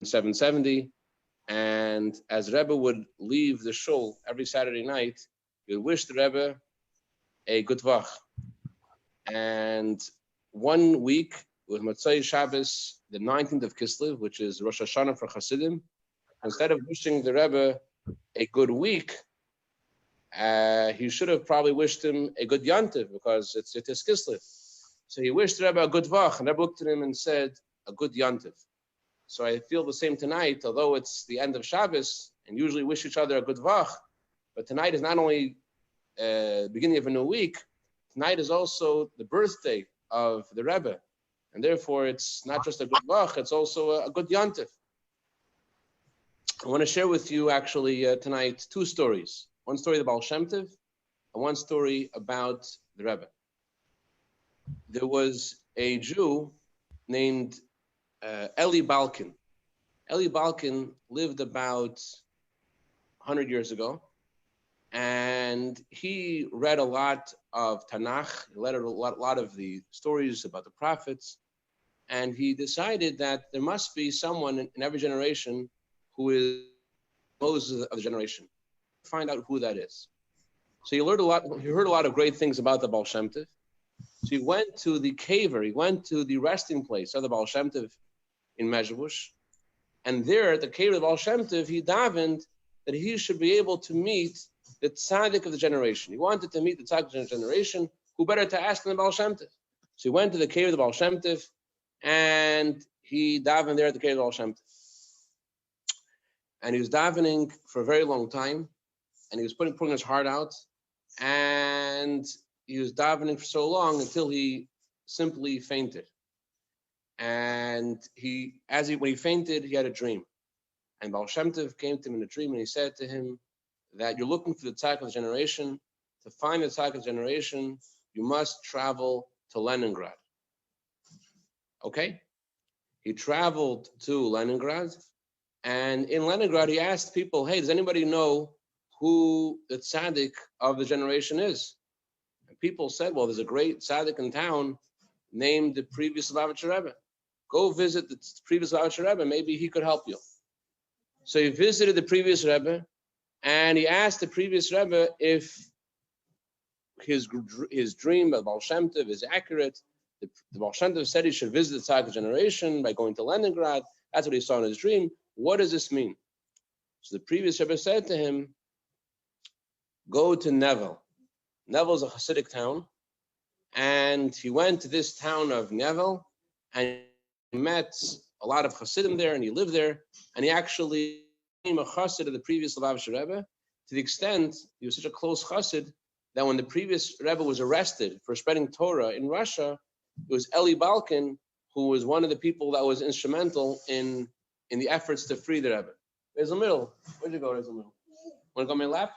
770. And as Rebbe would leave the shul every Saturday night, he would wish the Rebbe a good vach. And one week with Motzei Shabbos, the 19th of Kislev, which is Rosh Hashanah for Chassidim, instead of wishing the Rebbe a good week, he should have probably wished him a good yantiv because it's Kislev. So he wished the Rebbe a good vach, and Rebbe looked at him and said, a good yantiv. So I feel the same tonight, although it's the end of Shabbos, and usually wish each other a good vach, but tonight is not only beginning of a new week, tonight is also the birthday of the Rebbe, and therefore it's not just a good vach, it's also a good yantiv. I want to share with you actually tonight two stories. One story of the Baal Shem Tov, and one story about the Rebbe. There was a Jew named Eli Balkin. Eli Balkin lived about 100 years ago, and he read a lot of Tanakh. He read a lot of the stories about the prophets, and he decided that there must be someone in every generation who is Moses of the generation. Find out who that is. So he learned a lot. He heard a lot of great things about the Baal Shem Tov. So he went to the caver. He went to the resting place of the Baal Shem Tov in Mezhebush, and there at the cave of the Baal Shem Tov, he davened that he should be able to meet the tzaddik of the generation. He wanted to meet the tzaddik of the generation. Who better to ask than the Baal Shem Tov? So he went to the cave of the Baal Shem Tov, and he davened there at the cave of the Baal Shem Tov. And he was davening for a very long time, and he was putting his heart out, and he was davening for so long until he simply fainted. And when he fainted, he had a dream. And Baal Shem Tov came to him in a dream, and he said to him that you're looking for the tzaddik of the generation. To find the tzaddik of the generation, you must travel to Leningrad. Okay? He traveled to Leningrad, and in Leningrad, he asked people, hey, does anybody know who the tzaddik of the generation is? And people said, well, there's a great tzaddik in town named the previous Lubavitcher Rebbe. Go visit the previous Lubavitcher Rebbe, maybe he could help you. So he visited the previous Rebbe, and he asked the previous Rebbe if his dream of Baal Shem Tov is accurate. The Baal Shem Tov said he should visit the tzaddik generation by going to Leningrad. That's what he saw in his dream. What does this mean? So the previous Rebbe said to him, go to Nevel. Nevel is a Hasidic town, and he went to this town of Nevel, and he met a lot of Hasidim there, and he lived there, and he actually became a Chassid of the previous Lubavitcher Rebbe, to the extent he was such a close Chassid that when the previous Rebbe was arrested for spreading Torah in Russia, it was Eli Balkin who was one of the people that was instrumental in the efforts to free the Rebbe. There's a middle. Where'd you go? There's a middle. Want to go on my lap?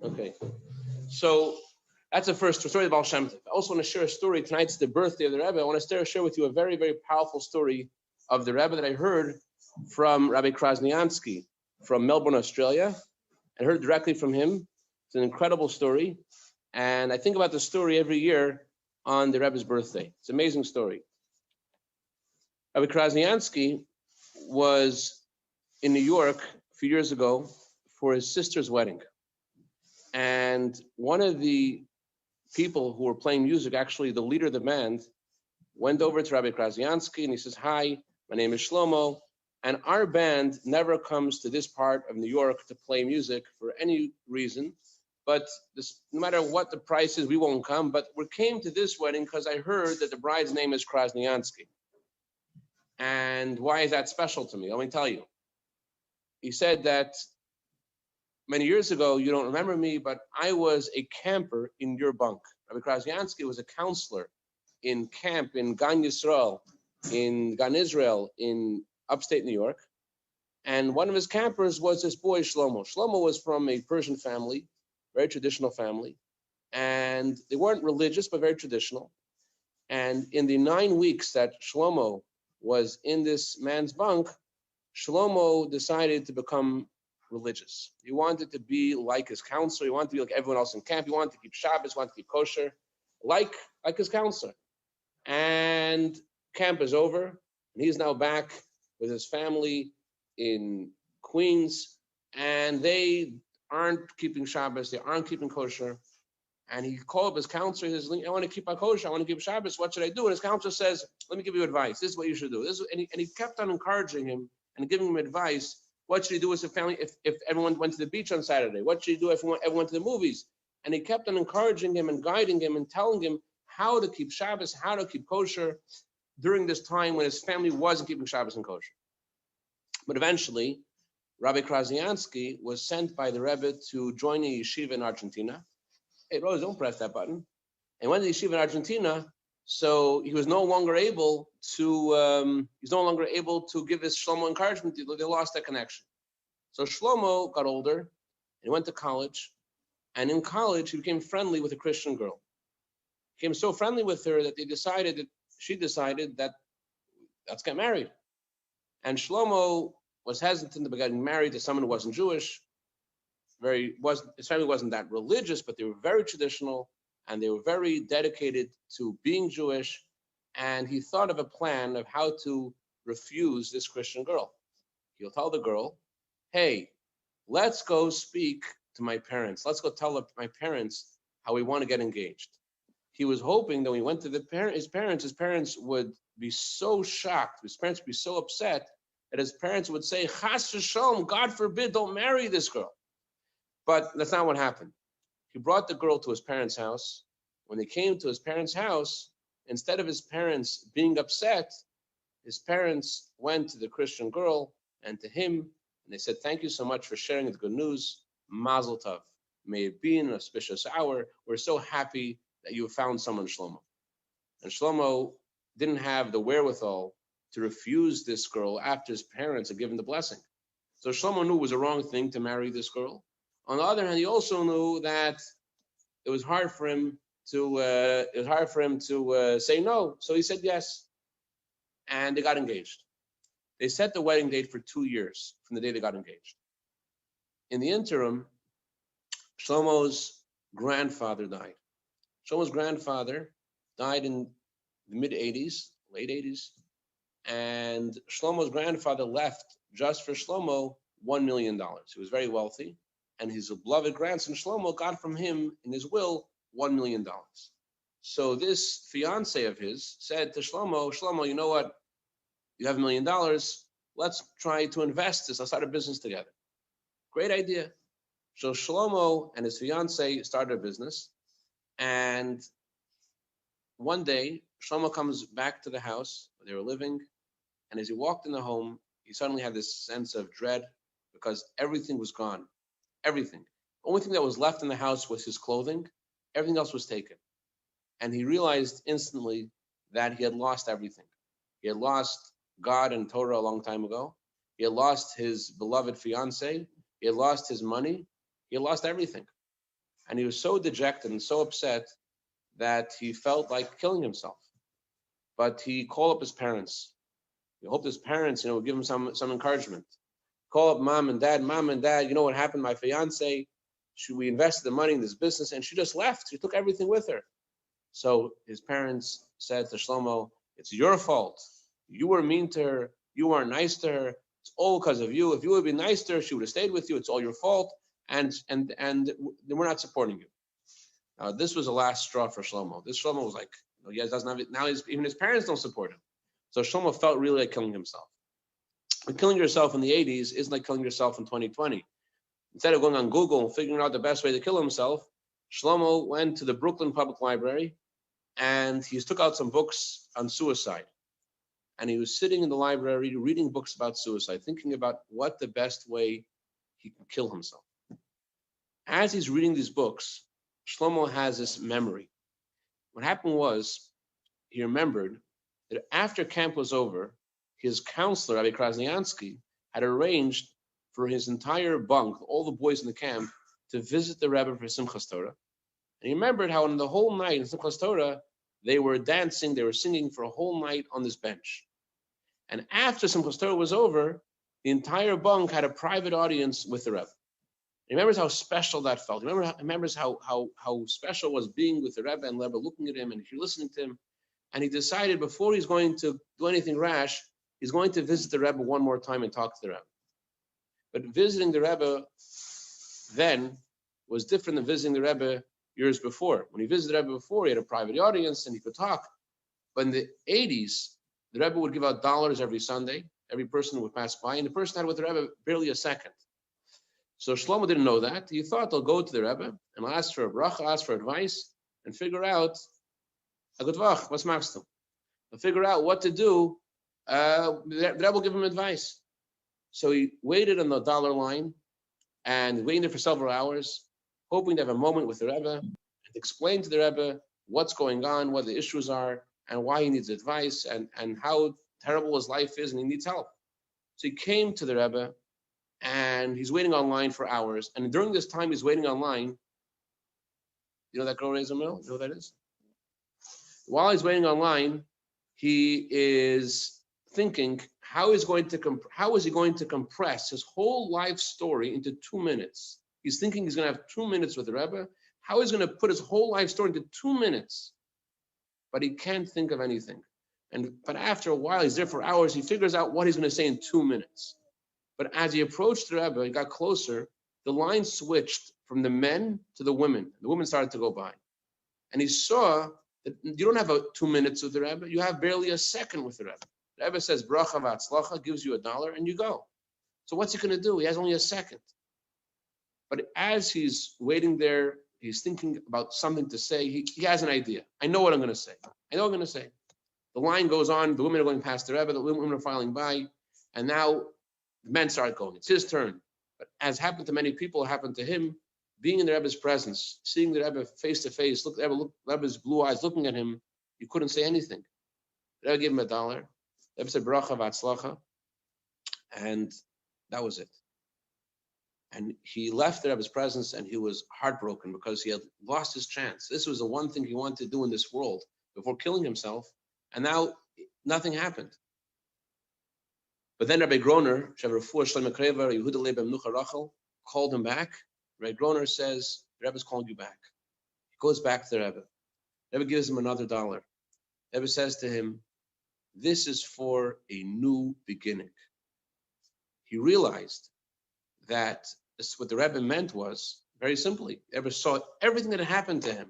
Okay. So that's the first story of Baal Shem Tov. I also want to share a story. Tonight's the birthday of the Rebbe. I want to share with you a very, very powerful story of the Rebbe that I heard from Rabbi Krasniansky from Melbourne, Australia. I heard directly from him. It's an incredible story. And I think about the story every year on the Rebbe's birthday. It's an amazing story. Rabbi Krasniansky was in New York a few years ago for his sister's wedding. And one of the people who were playing music, actually the leader of the band, went over to Rabbi Krasniansky and he says, hi, my name is Shlomo, and our band never comes to this part of New York to play music for any reason, but no matter what the price is, we won't come, but we came to this wedding because I heard that the bride's name is Krasniansky. And why is that special to me? Let me tell you. He said that many years ago, you don't remember me, but I was a camper in your bunk. Rabbi Krasniansky was a counselor in camp in Gan Yisrael, in Gan Israel, in upstate New York. And one of his campers was this boy, Shlomo. Shlomo was from a Persian family, very traditional family. And they weren't religious, but very traditional. And in the 9 weeks that Shlomo was in this man's bunk, Shlomo decided to become religious. He wanted to be like his counselor. He wanted to be like everyone else in camp. He wanted to keep Shabbos, wanted to keep kosher, like his counselor. And camp is over, and he's now back with his family in Queens, and they aren't keeping Shabbos, they aren't keeping kosher. And he called up his counselor. He says, I want to keep my kosher, I want to keep Shabbos. What should I do? And his counselor says, let me give you advice. This is what you should do. And he kept on encouraging him and giving him advice. What should he do as a family if everyone went to the beach on Saturday? What should he do if everyone went to the movies? And he kept on encouraging him and guiding him and telling him how to keep Shabbos, how to keep kosher during this time when his family wasn't keeping Shabbos and kosher. But eventually, Rabbi Krasniansky was sent by the Rebbe to join a yeshiva in Argentina. Hey, Rose, don't press that button. And went to the yeshiva in Argentina, so he was no longer able to give his Shlomo encouragement. They lost that connection. So Shlomo got older, and he went to college, and in college he became friendly with a Christian girl. He became so friendly with her that she decided that let's get married. And Shlomo was hesitant about getting married to someone who wasn't Jewish. His family wasn't that religious, but they were very traditional and they were very dedicated to being Jewish. And he thought of a plan of how to refuse this Christian girl. He'll tell the girl, hey, let's go speak to my parents. Let's go tell my parents how we want to get engaged. He was hoping that when he went to his parents would be so shocked, his parents would be so upset that his parents would say, shalom, God forbid, don't marry this girl. But that's not what happened. He brought the girl to his parents' house. When they came to his parents' house, instead of his parents being upset, his parents went to the Christian girl and to him, and they said, thank you so much for sharing the good news. Mazel tov. May it be an auspicious hour. We're so happy that you found someone, Shlomo. And Shlomo didn't have the wherewithal to refuse this girl after his parents had given the blessing. So Shlomo knew it was a wrong thing to marry this girl. On the other hand, he also knew that it was hard for him to say no. So he said yes, and they got engaged. They set the wedding date for 2 years from the day they got engaged. In the interim, Shlomo's grandfather died. Shlomo's grandfather died in the mid-'80s, late 80s, and Shlomo's grandfather left just for Shlomo $1 million. He was very wealthy. And his beloved grandson, Shlomo, got from him in his will $1 million. So this fiance of his said to Shlomo, you know what? You have $1 million. Let's try to invest this. Let's start a business together. Great idea. So Shlomo and his fiance started a business. And one day, Shlomo comes back to the house where they were living. And as he walked in the home, he suddenly had this sense of dread because everything was gone. Everything. The only thing that was left in the house was his clothing. Everything else was taken. And he realized instantly that he had lost everything. He had lost God and Torah a long time ago. He had lost his beloved fiance. He had lost his money. He had lost everything. And he was so dejected and so upset that he felt like killing himself. But he called up his parents. He hoped his parents, would give him some encouragement. Call up mom and dad, you know what happened? My fiance, we invested the money in this business and she just left. She took everything with her. So his parents said to Shlomo, it's your fault. You were mean to her. You weren't nice to her. It's all because of you. If you would be nice to her, she would have stayed with you. It's all your fault. And we're not supporting you. Now, this was the last straw for Shlomo. This Shlomo was like, he doesn't have it. Now even his parents don't support him. So Shlomo felt really like killing himself. But killing yourself in the 80s isn't like killing yourself in 2020. Instead of going on Google and figuring out the best way to kill himself, Shlomo went to the Brooklyn Public Library and he took out some books on suicide. And he was sitting in the library reading books about suicide, thinking about what the best way he can kill himself. As he's reading these books, Shlomo has this memory. What happened was, he remembered that after camp was over, his counselor, Rabbi Krasniansky, had arranged for his entire bunk, all the boys in the camp, to visit the Rebbe for Simchas Torah. And he remembered how on the whole night in Simchas Torah, they were dancing, they were singing for a whole night on this bench. And after Simchas Torah was over, the entire bunk had a private audience with the Rebbe. He remembers how special that felt. He remembers how special it was being with the Rebbe and the Rebbe looking at him and if you're listening to him. And he decided before he's going to do anything rash, he's going to visit the Rebbe one more time and talk to the Rebbe. But visiting the Rebbe then was different than visiting the Rebbe years before. When he visited the Rebbe before, he had a private audience and he could talk. But in the 80s, the Rebbe would give out dollars every Sunday. Every person would pass by, and the person had with the Rebbe barely a second. So Shlomo didn't know that. He thought they'll go to the Rebbe and ask for a bracha, ask for advice, and figure out a good vach, what's machstum. They'll figure out what to do. The Rebbe will give him advice. So he waited on the dollar line and waited there for several hours, hoping to have a moment with the Rebbe and explain to the Rebbe what's going on, what the issues are, and why he needs advice, and how terrible his life is, and he needs help. So he came to the Rebbe, and he's waiting online for hours. And during this time he's waiting online, you know that girl raised a mill? You know what that is? While he's waiting online, he is thinking, how is he going to compress his whole life story into 2 minutes? He's thinking he's going to have 2 minutes with the Rebbe. How is he going to put his whole life story into 2 minutes? But he can't think of anything. But after a while, he's there for hours, he figures out what he's going to say in 2 minutes. But as he approached the Rebbe, he got closer, the line switched from the men to the women. The women started to go by. And he saw that you don't have 2 minutes with the Rebbe, you have barely a second with the Rebbe. The Rebbe says, bracha v'atzlacha, gives you $1, and you go. So what's he going to do? He has only a second. But as he's waiting there, he's thinking about something to say. He has an idea. I know what I'm going to say. The line goes on. The women are going past the Rebbe. The women are filing by. And now the men start going. It's his turn. But as happened to many people, it happened to him. Being in the Rebbe's presence, seeing the Rebbe face to face, look at Rebbe's blue eyes looking at him, you couldn't say anything. The Rebbe gave him $1. The Rebbe said, bracha v'atzlacha. And that was it. And he left the Rebbe's presence and he was heartbroken because he had lost his chance. This was the one thing he wanted to do in this world before killing himself. And now nothing happened. But then Rabbi Groner, called him back. Rabbi Groner says, the Rebbe's calling you back. He goes back to the Rebbe. The Rebbe gives him another $1. The Rebbe says to him, this is for a new beginning. He realized that what the Rebbe meant was, very simply, the Rebbe saw everything that had happened to him.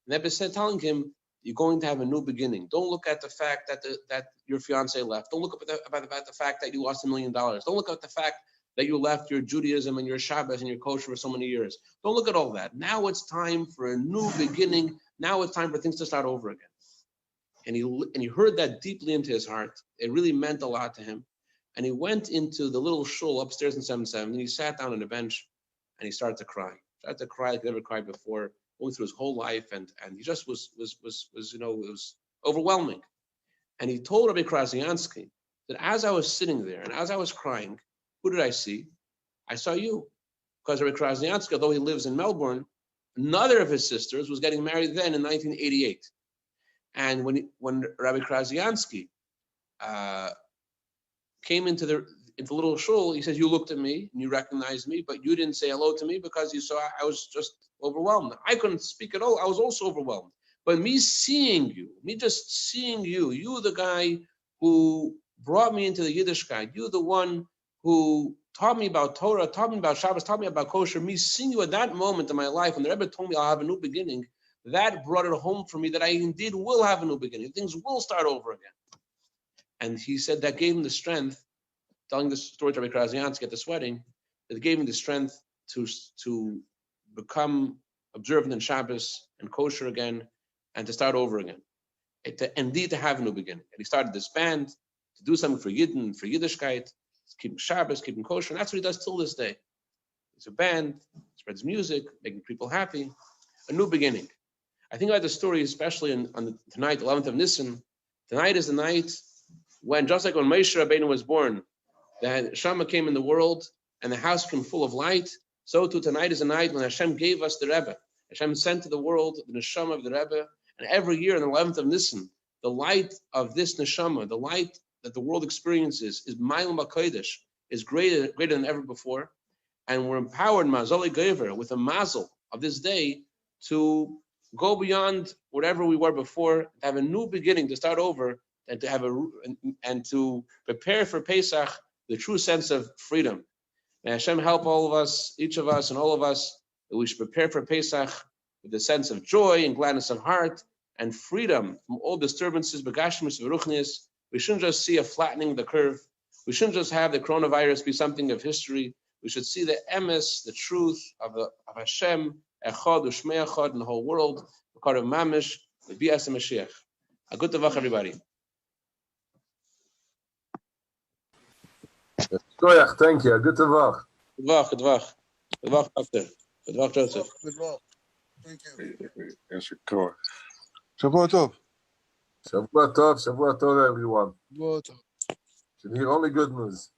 And the Rebbe said, telling him, you're going to have a new beginning. Don't look at the fact that your fiance left. Don't look about the fact that you lost $1 million. Don't look at the fact that you left your Judaism and your Shabbos and your kosher for so many years. Don't look at all that. Now it's time for a new beginning. Now it's time for things to start over again. And he heard that deeply into his heart. It really meant a lot to him. And he went into the little shul upstairs in 77, and he sat down on a bench and he started to cry. Like he never cried before, going through his whole life, and he just was it was overwhelming. And he told Rabbi Krasiansky that as I was sitting there and as I was crying, who did I see? I saw you. Because Rabbi Krasiansky, although he lives in Melbourne, another of his sisters was getting married then in 1988. And when Rabbi Krasiansky came into the little shul, he says, you looked at me and you recognized me, but you didn't say hello to me because you saw I was just overwhelmed. I couldn't speak at all. I was also overwhelmed. But me just seeing you the guy who brought me into the Yiddishkeit, you the one who taught me about Torah, taught me about Shabbos, taught me about kosher, me seeing you at that moment in my life when the Rebbe told me I'll have a new beginning, that brought it home for me that I indeed will have a new beginning. Things will start over again. And he said that gave him the strength, telling the story to Rabbi Krasiansky at this wedding, that gave him the strength to become observant in Shabbos and kosher again and to start over again. Indeed to have a new beginning. And he started this band to do something for Yidden, for Yiddishkeit, keeping Shabbos, keeping kosher, and that's what he does till this day. It's a band, spreads music, making people happy, a new beginning. I think about the story, especially on tonight, 11th of Nisan. Tonight is the night when, just like when Moshe Rabbeinu was born, the Neshama came in the world and the house came full of light, so too tonight is the night when Hashem gave us the Rebbe. Hashem sent to the world the Neshama of the Rebbe, and every year on the 11th of Nisan, the light of this Neshama, the light that the world experiences, is Ma'ilum HaKodesh, is greater than ever before, and we're empowered, Mazali Gever, with a mazel of this day to go beyond whatever we were before, to have a new beginning, to start over, and to have and to prepare for Pesach, the true sense of freedom. May Hashem help all of us, each of us, and all of us, that we should prepare for Pesach with a sense of joy and gladness of heart and freedom from all disturbances, begashmis, v'ruchnis. We shouldn't just see a flattening of the curve. We shouldn't just have the coronavirus be something of history. We should see the emes, the truth of Hashem, echad u'shmei echad in the whole world, the part of mamish, the bias and Mashiach. A good tavach, everybody. Thank you. Good tavach. Good tavach, good tavach. Good tavach, Doctor. Good tavach, Joseph. Good tavach. Thank you. Yes, of course. Shabbat tov. Shabbat tov, everyone. Shabbat tov. Should hear only good news.